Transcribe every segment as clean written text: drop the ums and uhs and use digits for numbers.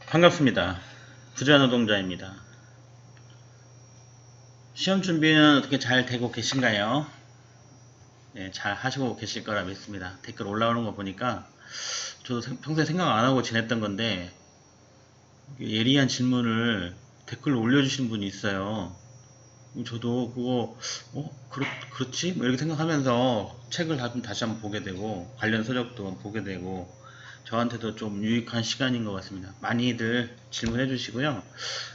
반갑습니다. 부자노동자입니다. 시험 준비는 어떻게 잘 되고 계신가요? 네, 잘 하시고 계실 거라 믿습니다. 댓글 올라오는 거 보니까 저도 평소에 생각 안 하고 지냈던 건데 예리한 질문을 댓글로 올려주신 분이 있어요. 저도 그거 그렇지? 뭐 이렇게 생각하면서 책을 다시 한번 보게 되고 관련 서적도 보게 되고 저한테도 좀 유익한 시간인 것 같습니다. 많이들 질문해 주시고요.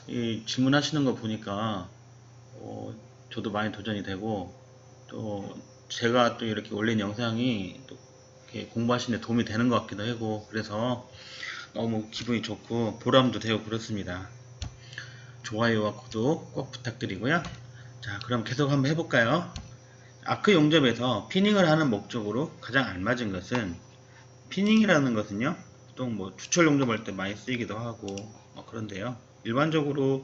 이 질문하시는 거 보니까 저도 많이 도전이 되고 또 제가 또 이렇게 올린 영상이 또 이렇게 공부하시는 데 도움이 되는 것 같기도 하고 그래서 너무 기분이 좋고 보람도 되고 그렇습니다. 좋아요와 구독 꼭 부탁드리고요. 자, 그럼 계속 한번 해볼까요? 아크 용접에서 피닝을 하는 목적으로 가장 알맞은 것은 피닝이라는 것은요, 보통 뭐 주철 용접할 때 많이 쓰이기도 하고 그런데요. 일반적으로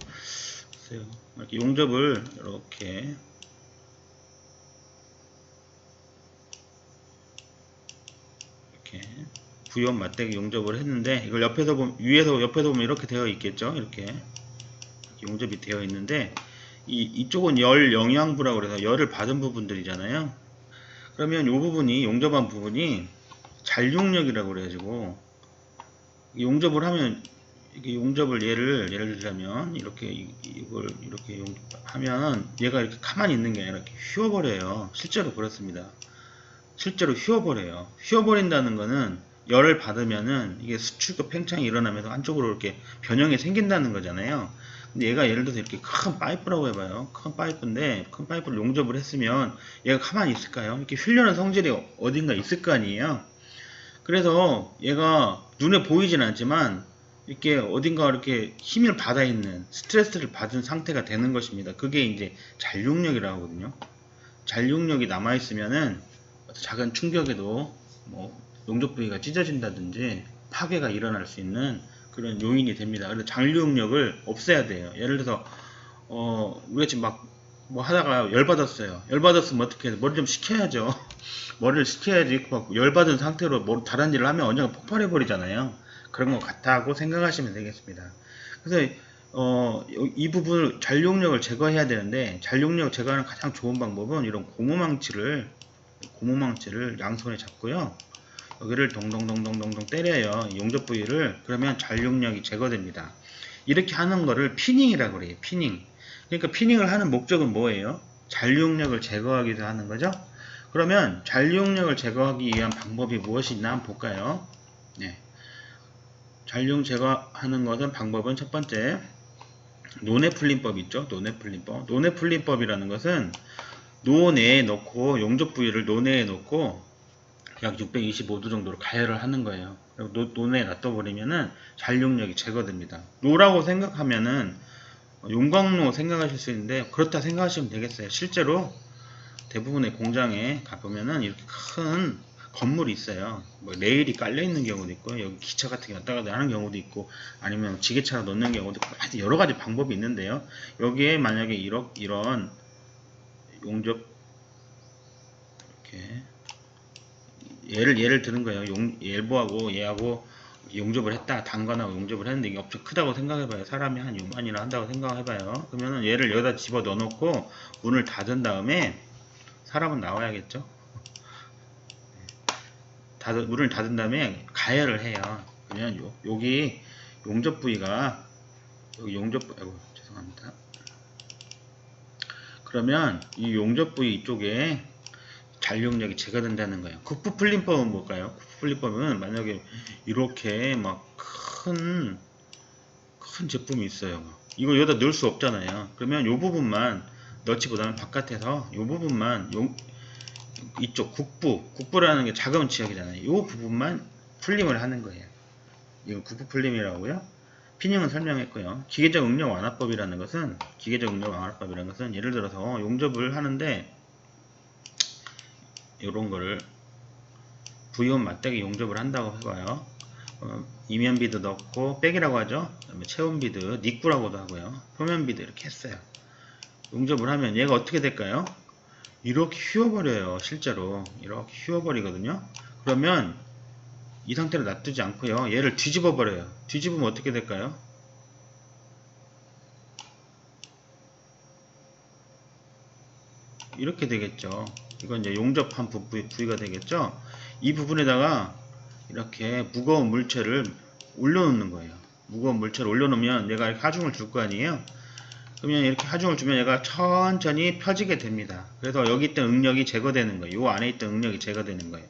이렇게 용접을 이렇게 부연 맞대기 용접을 했는데 이걸 옆에서 보면 옆에서 보면 이렇게 되어 있겠죠. 이렇게 용접이 되어 있는데 이쪽은 열 영양부라고 그래서 열을 받은 부분들이잖아요. 그러면 이 부분이 용접한 부분이 잔용력이라고 그래가지고 용접을 하면 이게 용접을 예를 들자면 이렇게 이걸 이렇게 하면 얘가 이렇게 가만히 있는 게 아니라 이렇게 휘어버려요. 실제로 그렇습니다. 실제로 휘어버려요. 휘어버린다는 거는 열을 받으면은 이게 수축과 팽창이 일어나면서 한쪽으로 이렇게 변형이 생긴다는 거잖아요. 근데 얘가 예를 들어서 이렇게 큰 파이프라고 해봐요. 큰 파이프인데 큰 파이프를 용접을 했으면 얘가 가만히 있을까요? 이렇게 휘려는 성질이 어딘가 있을 거 아니에요. 그래서 얘가 눈에 보이진 않지만 이렇게 어딘가 이렇게 힘을 받아 있는 스트레스를 받은 상태가 되는 것입니다. 그게 이제 잔용력이라고 하거든요. 잔용력이 남아 있으면은 작은 충격에도 뭐 용접 부위가 찢어진다든지 파괴가 일어날 수 있는 그런 요인이 됩니다. 그래서 잔용력을 없애야 돼요. 예를 들어서 우리가 지금 막 뭐 하다가 열받았어요. 열받았으면 어떻게 해야 돼? 머리 좀 식혀야죠. 머리를 식혀야지 막 열받은 상태로 뭐 다른 일을 하면 언젠가 폭발해 버리잖아요. 그런 것 같다고 생각하시면 되겠습니다. 그래서 이 부분을 잔용력을 제거해야 되는데 잔용력 제거하는 가장 좋은 방법은 이런 고무망치를 양손에 잡고요. 여기를 동동동동동동 때려요. 용접 부위를. 그러면 잔용력이 제거됩니다. 이렇게 하는 거를 피닝이라고 그래요. 피닝. 그러니까 피닝을 하는 목적은 뭐예요? 잔용력을 제거하기 위해서 하는 거죠. 그러면 잔용력을 제거하기 위한 방법이 무엇이 있나 한번 볼까요? 네. 잔용 제거하는 것은 방법은 첫 번째 논의 풀림법 있죠. 논의 풀림법. 논의 풀림법이라는 것은 노내에 넣고 용접 부위를 노내에 넣고 약 625도 정도로 가열을 하는 거예요. 노내에 놔둬버리면은 잔용력이 제거됩니다. 노라고 생각하면은 용광로 생각하실 수 있는데 그렇다 생각하시면 되겠어요. 실제로 대부분의 공장에 가보면은 이렇게 큰 건물이 있어요. 뭐 레일이 깔려 있는 경우도 있고 여기 기차 같은 게 왔다 갔다 하는 경우도 있고 아니면 지게차로 넣는 경우도 있고 하여튼 여러 가지 방법이 있는데요. 여기에 만약에 이런 용접 이렇게 예를 드는 거예요. 엘보하고 얘하고 용접을 했다. 단관하고 용접을 했는데 이게 엄청 크다고 생각해봐요. 사람이 한 요만이나 한다고 생각해봐요. 그러면은 얘를 여기다 집어 넣어놓고 문을 닫은 다음에 사람은 나와야겠죠. 문을 닫은 다음에 가열을 해요. 그러면 여기 용접 부위가 아이고 죄송합니다. 그러면 이 용접 부위 이쪽에 잔용력이 제거된다는 거예요. 국부 풀림법은 뭘까요? 국부 풀림법은 만약에 이렇게 막 큰 제품이 있어요. 이거 여기다 넣을 수 없잖아요. 그러면 이 부분만 넣지보다는 바깥에서 이 부분만 이쪽 국부라는 게 작은 지역이잖아요. 이 부분만 풀림을 하는 거예요. 이거 국부 풀림이라고요. 피닝은 설명했고요. 기계적 응력 완화법이라는 것은 예를 들어서 용접을 하는데 이런 거를 부위원 맞대기 용접을 한다고 해봐요. 이면 비드 넣고 백이라고 하죠. 그다음에 체온 비드, 닉구라고도 하고요. 표면 비드 이렇게 했어요. 용접을 하면 얘가 어떻게 될까요? 이렇게 휘어버려요. 실제로 이렇게 휘어버리거든요. 그러면 이 상태로 놔두지 않고요. 얘를 뒤집어 버려요. 뒤집으면 어떻게 될까요? 이렇게 되겠죠. 이건 이제 용접한 부위가 되겠죠. 이 부분에다가 이렇게 무거운 물체를 올려놓는 거예요. 무거운 물체를 올려놓으면 얘가 이렇게 하중을 줄 거 아니에요. 그러면 이렇게 하중을 주면 얘가 천천히 펴지게 됩니다. 그래서 여기 있던 응력이 제거되는 거예요. 이 안에 있던 응력이 제거되는 거예요.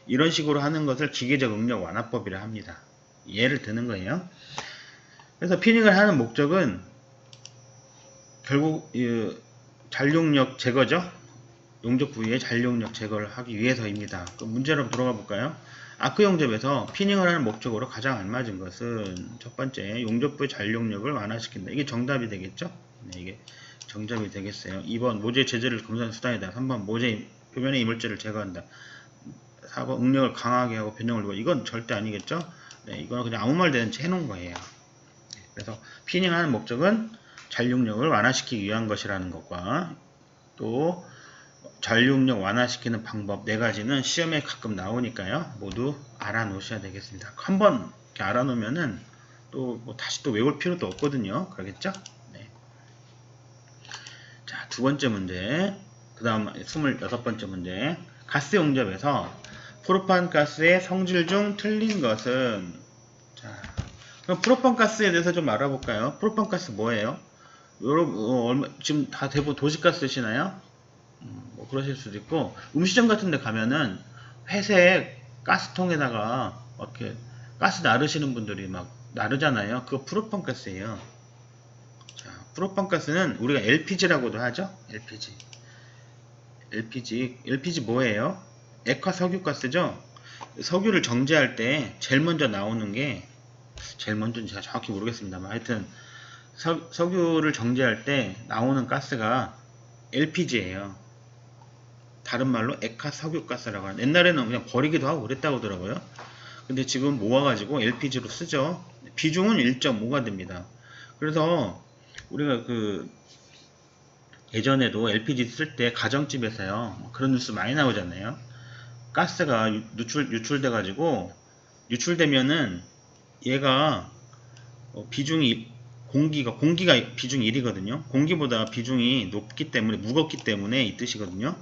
이런 식으로 하는 것을 기계적 응력 완화법이라 합니다. 예를 드는 거예요. 그래서 피닝을 하는 목적은 결국 잔용력 제거죠. 용접 부위의 잔용력 제거를 하기 위해서입니다. 그럼 문제로 한번 들어가 볼까요? 아크 용접에서 피닝을 하는 목적으로 가장 알맞은 것은 첫 번째, 용접 부위 잔용력을 완화시킨다. 이게 정답이 되겠죠? 네, 이게 정답이 되겠어요. 2번, 모재 재질을 검사하는 수단이다. 3번, 모재 표면의 이물질을 제거한다. 4번, 응력을 강하게 하고 변형을 주고. 이건 절대 아니겠죠? 네, 이거는 그냥 아무 말 되는지 해놓은 거예요. 네, 그래서 피닝하는 목적은 잔용력을 완화시키기 위한 것이라는 것과 또 잔용력 완화시키는 방법 4가지는 시험에 가끔 나오니까요. 모두 알아놓으셔야 되겠습니다. 한번 이렇게 알아놓으면은 또 뭐 다시 또 외울 필요도 없거든요. 그러겠죠? 네. 자, 두 번째 문제. 그 다음 26번째 문제. 가스 용접에서 프로판 가스의 성질 중 틀린 것은? 자, 그럼 프로판 가스에 대해서 좀 알아볼까요? 프로판 가스 뭐예요? 여러분 지금 다 대부분 도시가스 쓰시나요? 뭐 그러실 수도 있고, 음식점 같은 데 가면은 회색 가스통에다가 이렇게 가스 나르시는 분들이 막 나르잖아요. 그거 프로판 가스예요. 자, 프로판 가스는 우리가 LPG라고도 하죠. LPG 뭐예요? 액화 석유가스죠. 석유를 정제할 때 제일 먼저 나오는 게, 제일 먼저는 제가 정확히 모르겠습니다만 하여튼 석유를 정제할 때 나오는 가스가 LPG예요. 다른 말로 액화 석유가스라고 하는, 옛날에는 그냥 버리기도 하고 그랬다고 하더라고요. 근데 지금 모아가지고 LPG로 쓰죠. 비중은 1.5가 됩니다. 그래서 우리가 예전에도 LPG 쓸 때 가정집에서요, 그런 뉴스 많이 나오잖아요. 가스가 유출돼 가지고, 유출되면은 얘가 비중이, 공기가 비중이 1이거든요. 공기보다 비중이 높기 때문에, 무겁기 때문에 이 뜻이거든요.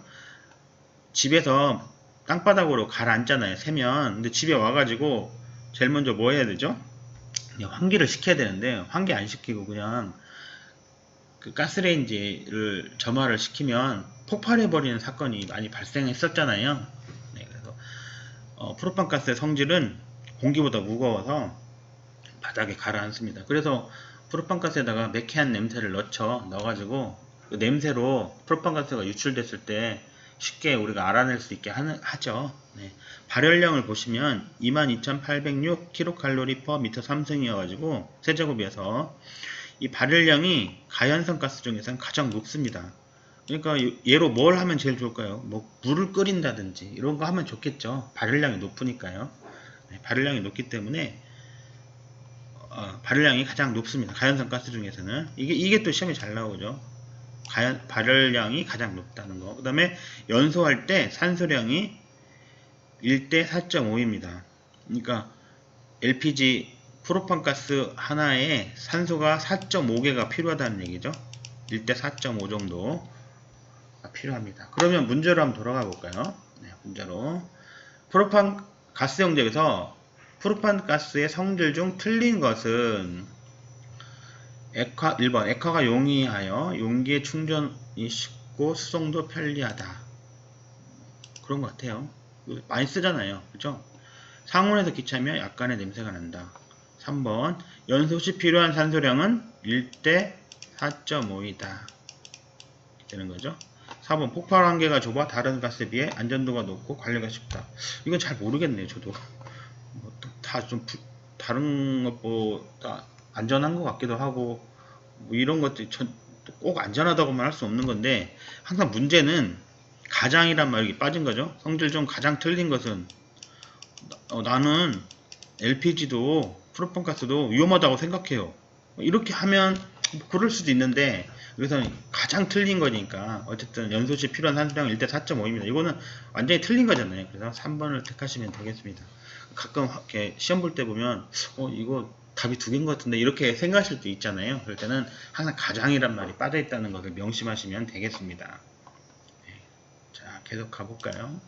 집에서 땅바닥으로 가라앉잖아요, 세면. 근데 집에 와가지고 제일 먼저 뭐 해야 되죠? 환기를 시켜야 되는데, 환기 안 시키고 그냥 그 가스레인지를 점화를 시키면 폭발해버리는 사건이 많이 발생했었잖아요. 네, 그래서 프로판 가스의 성질은 공기보다 무거워서 바닥에 가라앉습니다. 그래서 프로판 가스에다가 매캐한 냄새를 넣어가지고 그 냄새로 프로판 가스가 유출됐을 때 쉽게 우리가 알아낼 수 있게 하죠. 네. 발열량을 보시면 22,806 kcal/m3승이어가지고 세제곱이어서 이 발열량이 가연성 가스 중에서는 가장 높습니다. 그러니까 얘로 뭘 하면 제일 좋을까요? 뭐 물을 끓인다든지 이런 거 하면 좋겠죠. 발열량이 높으니까요. 네, 발열량이 높기 때문에 발열량이 가장 높습니다. 가연성 가스 중에서는 이게 또 시험에 잘 나오죠. 발열량이 가장 높다는 거. 그 다음에 연소할 때 산소량이 1대 4.5입니다. 그러니까 LPG 프로판 가스 하나에 산소가 4.5개가 필요하다는 얘기죠. 1대 4.5 정도가 필요합니다. 그러면 문제로 한번 돌아가 볼까요? 네, 문제로. 프로판 가스 용접에서 프로판 가스의 성질 중 틀린 것은? 1번 액화가 용이하여 용기에 충전이 쉽고 수송도 편리하다. 그런 것 같아요. 많이 쓰잖아요. 그죠? 상온에서 기차면 약간의 냄새가 난다. 3번 연소 시 필요한 산소량은 1대 4.5이다. 되는 거죠. 4번 폭발 한계가 좁아 다른 가스에 비해 안전도가 높고 관리가 쉽다. 이건 잘 모르겠네요. 저도 다 좀 다른 것보다 안전한 것 같기도 하고, 뭐 이런 것들이 꼭 안전하다고만 할 수 없는 건데, 항상 문제는 가장이란 말이 빠진 거죠. 성질 중 가장 틀린 것은, 나는 LPG도 프로판 가스도 위험하다고 생각해요. 이렇게 하면 그럴 수도 있는데, 여기서는 가장 틀린 거니까 어쨌든 연소시 필요한 산소량은 1대 4.5입니다. 이거는 완전히 틀린 거잖아요. 그래서 3번을 택하시면 되겠습니다. 가끔 이렇게 시험 볼 때 보면 이거 답이 두 개인 것 같은데 이렇게 생각하실 수 있잖아요. 그럴 때는 항상 가장이란 말이 빠져 있다는 것을 명심하시면 되겠습니다. 네. 자, 계속 가볼까요?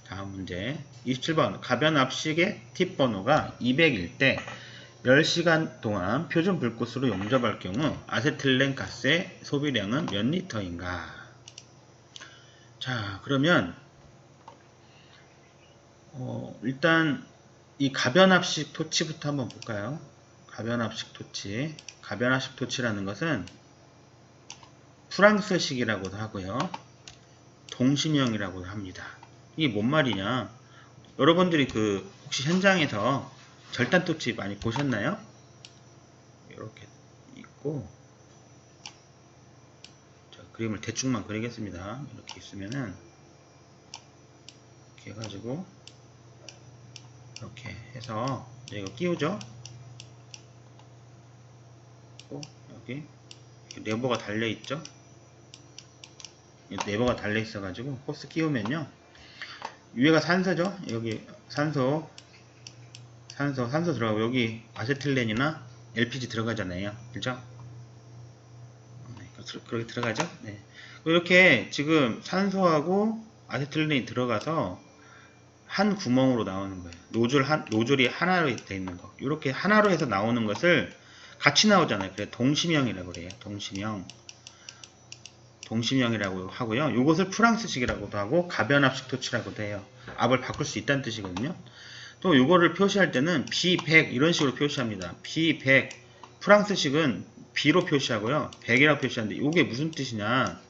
다음 문제 27번 가변압식의 팁 번호가 200일 때 10시간 동안 표준 불꽃으로 용접할 경우 아세틸렌 가스의 소비량은 몇 리터인가? 자, 그러면 일단 이 가변압식 토치부터 한번 볼까요? 가변압식 토치. 가변압식 토치라는 것은 프랑스식이라고도 하고요. 동심형이라고도 합니다. 이게 뭔 말이냐? 여러분들이 혹시 현장에서 절단 토치 많이 보셨나요? 이렇게 있고, 자, 그림을 대충만 그리겠습니다. 이렇게 있으면은 이렇게 해가지고 이렇게 해서 이거 끼우죠? 여기 레버가 달려 있죠? 레버가 달려 있어 가지고 호스 끼우면요, 위에가 산소죠? 여기 산소 들어가고 여기 아세틸렌이나 LPG 들어가잖아요. 그죠? 네, 그렇게 들어가죠? 네. 이렇게 지금 산소하고 아세틸렌이 들어가서 한 구멍으로 나오는 거예요. 노즐이 하나로 되어 있는 거. 이렇게 하나로 해서 나오는 것을 같이 나오잖아요. 그래서 동심형이라고 그래요. 동심형이라고 하고요. 이것을 프랑스식이라고도 하고 가변압식 토치라고도 해요. 압을 바꿀 수 있다는 뜻이거든요. 또 이거를 표시할 때는 B100 이런 식으로 표시합니다. B100 프랑스식은 B로 표시하고요. 100이라고 표시하는데 이게 무슨 뜻이냐?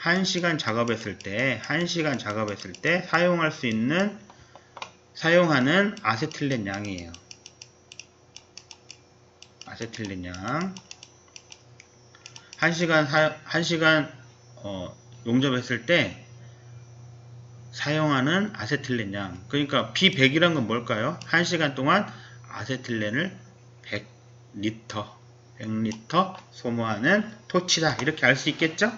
1시간 작업했을 때 사용하는 아세틸렌 양이에요. 아세틸렌 양. 1시간 용접했을 때 사용하는 아세틸렌 양. 그러니까 B100이란 건 뭘까요? 1시간 동안 아세틸렌을 100리터 소모하는 토치다. 이렇게 알 수 있겠죠?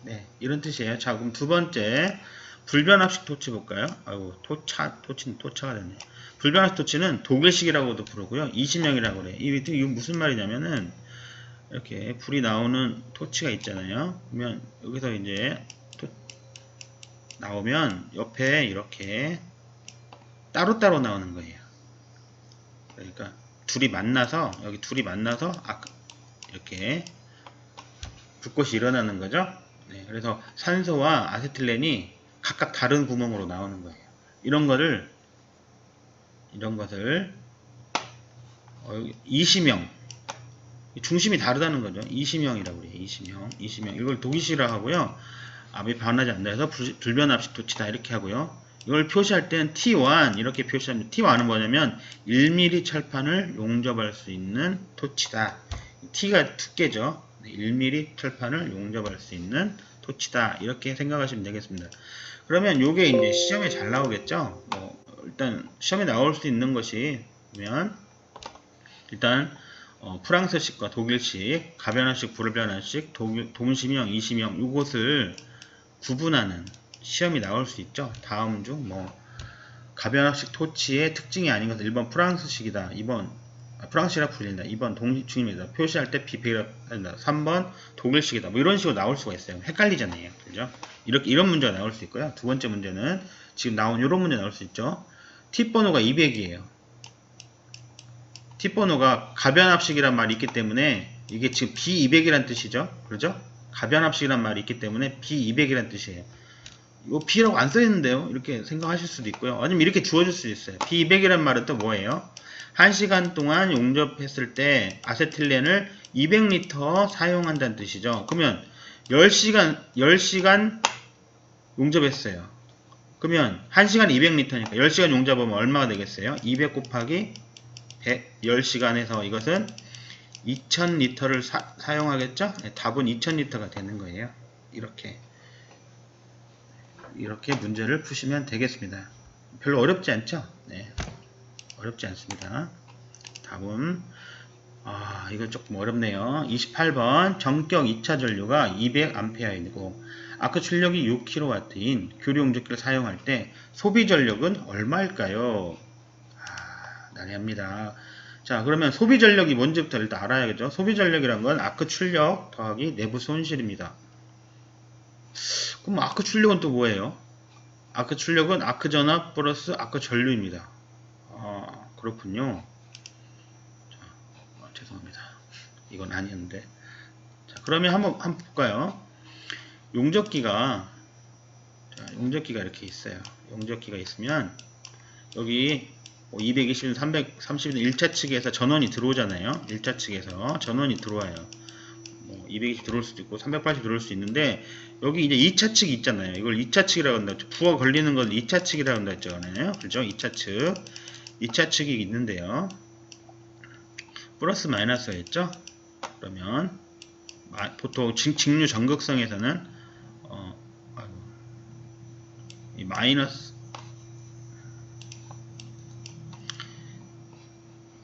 네, 이런 뜻이에요. 자, 그럼 두 번째 불변압식 토치 볼까요? 아이고, 토치는 토차가 됐네. 불변압식 토치는 독일식이라고도 부르고요. 20형이라고 그래요. 이게 무슨 말이냐면은 이렇게 불이 나오는 토치가 있잖아요. 그러면 여기서 이제 나오면 옆에 이렇게 따로따로 나오는 거예요. 그러니까 여기 둘이 만나서 이렇게 불꽃이 일어나는 거죠. 네, 그래서 산소와 아세틸렌이 각각 다른 구멍으로 나오는 거예요. 이런 것을 20형, 중심이 다르다는 거죠. 20형이라고 그래요. 20형. 이걸 독일식이라고 하고요. 압이 변하지 않는다 해서 불변압식 토치다 이렇게 하고요. 이걸 표시할 때는 T1 이렇게 표시합니다. T1은 뭐냐면 1mm 철판을 용접할 수 있는 토치다. T가 두께죠. 1mm 철판을 용접할 수 있는 토치다. 이렇게 생각하시면 되겠습니다. 그러면 요게 이제 시험에 잘 나오겠죠. 일단 시험에 나올 수 있는 것이 보면 일단 프랑스식과 독일식, 가변압식, 불변압식, 동심형, 20형 이것을 구분하는 시험이 나올 수 있죠. 다음 중 가변압식 토치의 특징이 아닌 것은 1번 프랑스식이다. 2번 프랑스식이라 불린다. 2번 동심형이다. 표시할 때 비폐가 된다. 3번 독일식이다. 이런 식으로 나올 수가 있어요. 헷갈리잖아요. 그죠? 이런 문제가 나올 수 있고요. 두 번째 문제는 지금 나온 이런 문제 나올 수 있죠. 팁 번호가 200이에요. 팁 번호가 가변압식이란 말이 있기 때문에 이게 지금 B200이란 뜻이죠. 그렇죠? 가변압식이란 말이 있기 때문에 B200이란 뜻이에요. 이거 B라고 안 써있는데요. 이렇게 생각하실 수도 있고요. 아니면 이렇게 주어질 수도 있어요. B200이란 말은 또 뭐예요? 1시간 동안 용접했을 때 아세틸렌을 200리터 사용한다는 뜻이죠. 그러면 10시간 용접했어요. 그러면 1시간 200리터니까 10시간 용접하면 얼마가 되겠어요? 200 곱하기 100, 10시간에서 이것은 2000리터를 사용하겠죠? 네, 답은 2000리터가 되는 거예요. 이렇게 문제를 푸시면 되겠습니다. 별로 어렵지 않죠? 네, 어렵지 않습니다. 답은 이거 조금 어렵네요. 28번 전격 2차 전류가 200A이고 아크 출력이 6kW인 교류 용접기를 사용할 때 소비 전력은 얼마일까요? 난해합니다. 자, 그러면 소비 전력이 뭔지부터 일단 알아야겠죠. 소비 전력이란 건 아크 출력 더하기 내부 손실입니다. 그럼 아크 출력은 또 뭐예요? 아크 출력은 아크 전압 플러스 아크 전류입니다. 그렇군요. 자, 죄송합니다. 이건 아니었는데. 자, 그러면 한번 볼까요? 용접기가 이렇게 있어요. 용접기가 있으면 여기 220, 330은 1차 측에서 전원이 들어오잖아요. 1차 측에서 전원이 들어와요. 220 들어올 수도 있고 380 들어올 수 있는데 여기 이제 2차 측이 있잖아요. 이걸 2차 측이라고 한다. 부하 걸리는 걸 2차 측이라고 한다 했잖아요. 그죠? 2차 측. 2차 측이 있는데요. 플러스 마이너스가 있죠? 그러면 보통 직류 전극성에서는 이 마이너스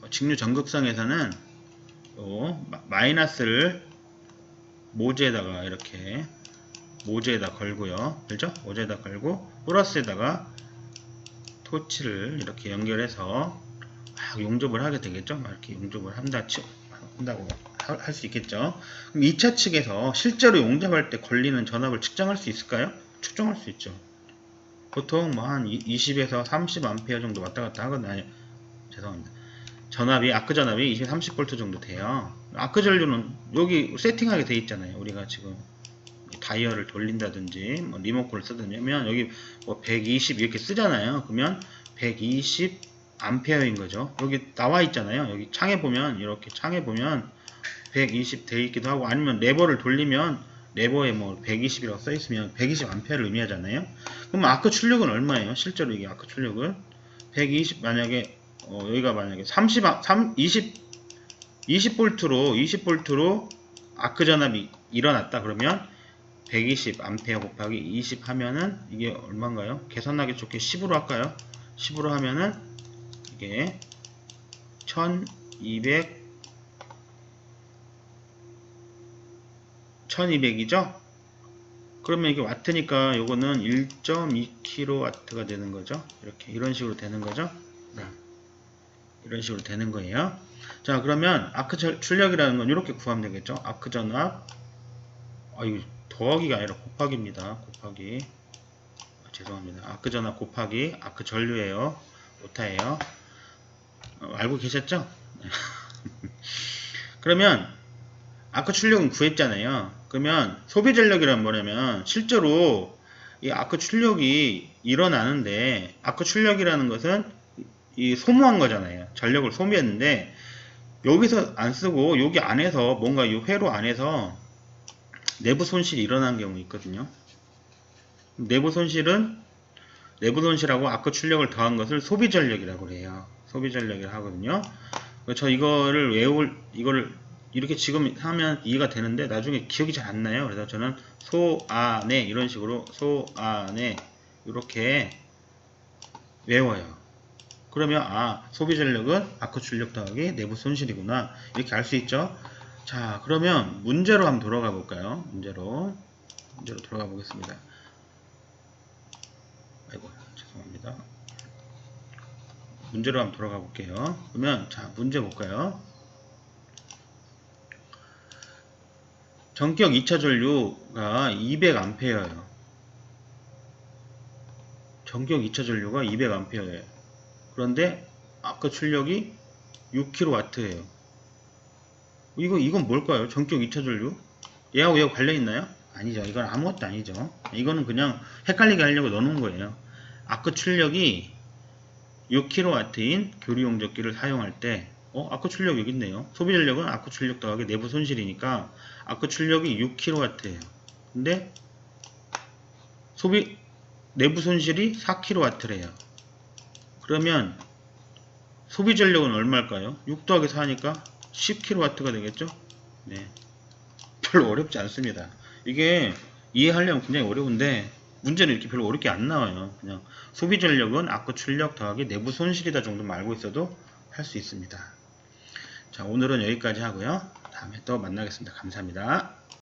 직류 전극성에서는 마이너스를 모재에다가 이렇게 모재에다 걸고요. 그죠? 모재에다 걸고 플러스에다가 토치를 이렇게 연결해서 막 용접을 하게 되겠죠? 막 이렇게 용접을 한다고 할 수 있겠죠? 그럼 2차 측에서 실제로 용접할 때 걸리는 전압을 측정할 수 있을까요? 측정할 수 있죠. 보통 뭐 한 20에서 30A 정도 왔다 갔다 하거든요. 죄송합니다. 아크 전압이 20, 30V 정도 돼요. 아크 전류는 여기 세팅하게 돼 있잖아요. 우리가 지금 다이얼을 돌린다든지 뭐 리모컨을 쓰든지 하면 여기 뭐 120 이렇게 쓰잖아요. 그러면 120 암페어인 거죠. 여기 나와 있잖아요. 여기 창에 보면 이렇게 창에 보면 120 돼 있기도 하고 아니면 레버를 돌리면 레버에 뭐 120이라고 써 있으면 120 암페어를 의미하잖아요. 그럼 아크 출력은 얼마예요? 실제로 이게 아크 출력은 120 만약에 여기가 만약에 20V로 아크 전압이 일어났다 그러면 120 암페어 곱하기 20 하면은 이게 얼마인가요? 계산하기 좋게 10으로 할까요? 10으로 하면은 이게 1200이죠? 그러면 이게 와트니까 요거는 1.2kW가 되는 거죠. 이렇게 이런 식으로 되는 거죠. 네. 이런 식으로 되는 거예요. 자, 그러면 아크 출력이라는 건 이렇게 구하면 되겠죠. 아크 전압 이거 더하기가 아니라 곱하기입니다. 곱하기 죄송합니다. 아크 전압 곱하기 아크 전류예요. 오타예요. 알고 계셨죠? 그러면 아크 출력은 구했잖아요. 그러면 소비 전력이란 뭐냐면 실제로 이 아크 출력이 일어나는데 아크 출력이라는 것은 이 소모한 거잖아요. 전력을 소비했는데 여기서 안 쓰고 여기 안에서 뭔가 이 회로 안에서 내부 손실이 일어나는 경우 있거든요. 내부 손실하고 아크 출력을 더한 것을 소비 전력이라고 그래요. 소비 전력이라고 하거든요. 저 이거를 이렇게 지금 하면 이해가 되는데 나중에 기억이 잘 안 나요. 그래서 저는 소안에 이런 식으로 소안에 이렇게 외워요. 그러면 소비 전력은 아크 출력 더하기 내부 손실이구나 이렇게 알 수 있죠. 자, 그러면 문제로 한번 돌아가 볼까요? 문제로 돌아가 보겠습니다. 아이고 죄송합니다. 문제로 한번 돌아가 볼게요. 그러면 자, 문제 볼까요? 전격 2차 전류가 200A예요. 전격 2차 전류가 200A예요. 그런데 아까 출력이 6kW예요. 이건 뭘까요? 전격 2차 전류? 얘하고 관련 있나요? 아니죠. 이건 아무것도 아니죠. 이거는 그냥 헷갈리게 하려고 넣어놓은 거예요. 아크 출력이 6kW인 교류 용접기를 사용할 때 아크 출력 여기 있네요. 소비 전력은 아크 출력 더하기 내부 손실이니까 아크 출력이 6kW예요. 근데 내부 손실이 4kW래요. 그러면 소비 전력은 얼마일까요? 6 더하기 4니까 10kW가 되겠죠? 네. 별로 어렵지 않습니다. 이게 이해하려면 굉장히 어려운데 문제는 이렇게 별로 어렵게 안 나와요. 그냥 소비 전력은 아크 출력 더하기 내부 손실이다 정도만 알고 있어도 할 수 있습니다. 자, 오늘은 여기까지 하고요. 다음에 또 만나겠습니다. 감사합니다.